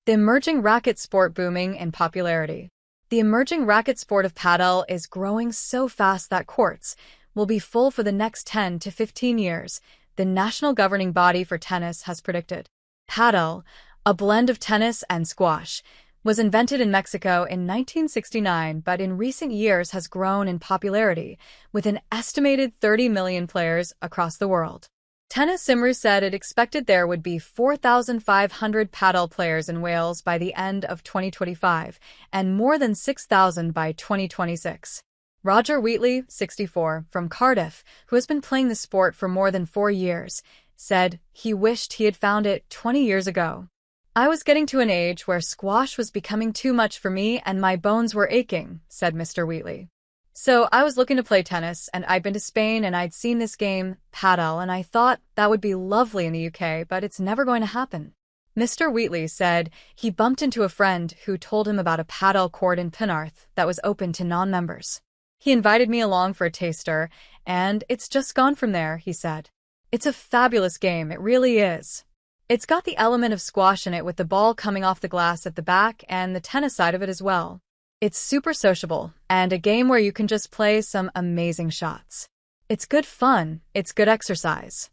The emerging racket sport booming in popularity. The emerging racket sport of padel is growing so fast that courts will be full for the next 10 to 15 years, the national governing body for tennis has predicted. Padel, a blend of tennis and squash, was invented in Mexico in 1969 but in recent years has grown in popularity, with an estimated 30 million players across the world. Tennis Simru said it expected there would be 4,500 padel players in Wales by the end of 2025 and more than 6,000 by 2026. Roger Wheatley, 64, from Cardiff, who has been playing the sport for more than 4 years, said he wished he had found it 20 years ago. I was getting to an age where squash was becoming too much for me and my bones were aching, said Mr. Wheatley. So I was looking to play tennis, and I'd been to Spain and I'd seen this game, Padel, and I thought that would be lovely in the UK, but it's never going to happen. Mr. Wheatley said he bumped into a friend who told him about a Padel court in Penarth that was open to non-members. He invited me along for a taster, and it's just gone from there, he said. It's a fabulous game, it really is. It's got the element of squash in it with the ball coming off the glass at the back and the tennis side of it as well. It's super sociable, and a game where you can just play some amazing shots. It's good fun, it's good exercise.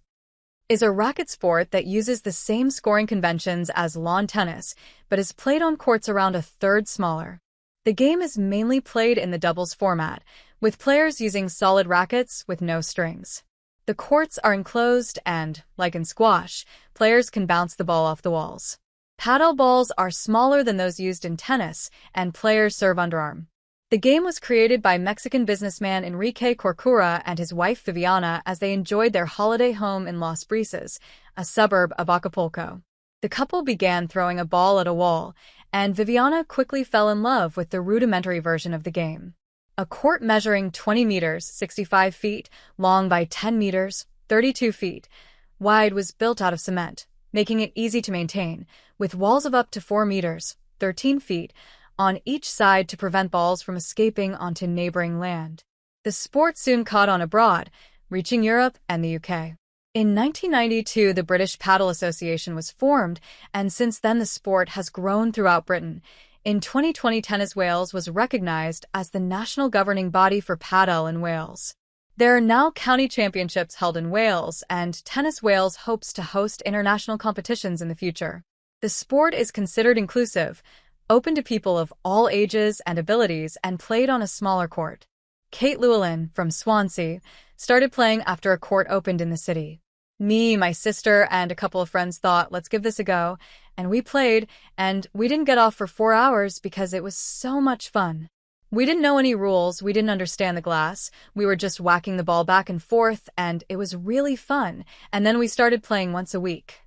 Is a racket sport that uses the same scoring conventions as lawn tennis, but is played on courts around a third smaller. The game is mainly played in the doubles format, with players using solid rackets with no strings. The courts are enclosed and, like in squash, players can bounce the ball off the walls. Padel balls are smaller than those used in tennis, and players serve underarm. The game was created by Mexican businessman Enrique Corcura and his wife Viviana as they enjoyed their holiday home in Los Brises, a suburb of Acapulco. The couple began throwing a ball at a wall, and Viviana quickly fell in love with the rudimentary version of the game. A court measuring 20 meters, 65 feet, long by 10 meters, 32 feet, wide was built out of cement, making it easy to maintain, with walls of up to 4 meters, 13 feet, on each side to prevent balls from escaping onto neighboring land. The sport soon caught on abroad, reaching Europe and the UK. In 1992, the British Padel Association was formed, and since then the sport has grown throughout Britain. In 2020, Tennis Wales was recognised as the national governing body for padel in Wales. There are now county championships held in Wales, and Tennis Wales hopes to host international competitions in the future. The sport is considered inclusive, open to people of all ages and abilities, and played on a smaller court. Kate Llewellyn, from Swansea, started playing after a court opened in the city. Me, my sister, and a couple of friends thought, let's give this a go, and we played, and we didn't get off for 4 hours because it was so much fun. We didn't know any rules, we didn't understand the glass, we were just whacking the ball back and forth, and it was really fun, and then we started playing once a week.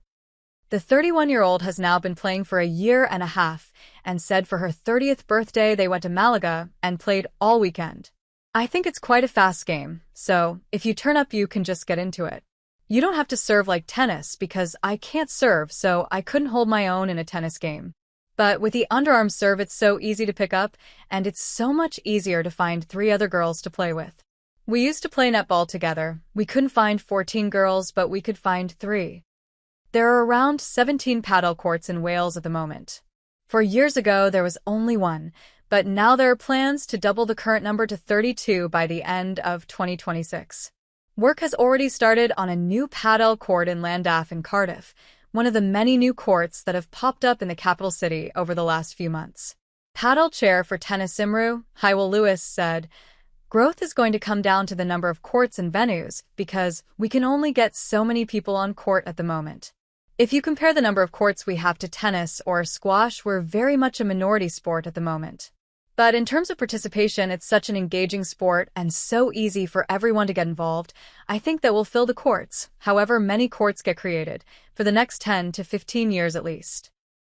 The 31-year-old has now been playing for a year and a half, and said for her 30th birthday they went to Malaga and played all weekend. I think it's quite a fast game, so if you turn up you can just get into it. You don't have to serve like tennis because I can't serve, so I couldn't hold my own in a tennis game. But with the underarm serve it's so easy to pick up, and it's so much easier to find 3 other girls to play with. We used to play netball together. We couldn't find 14 girls, but we could find 3. There are around 17 padel courts in Wales at the moment. 4 years ago there was only 1, but now there are plans to double the current number to 32 by the end of 2026. Work has already started on a new padel court in Llandaff in Cardiff, one of the many new courts that have popped up in the capital city over the last few months. Padel chair for Tennis Simru, Hywel Lewis, said, "Growth is going to come down to the number of courts and venues because we can only get so many people on court at the moment. If you compare the number of courts we have to tennis or squash, we're very much a minority sport at the moment. But in terms of participation, it's such an engaging sport and so easy for everyone to get involved. I think that we'll fill the courts, however many courts get created, for the next 10 to 15 years at least."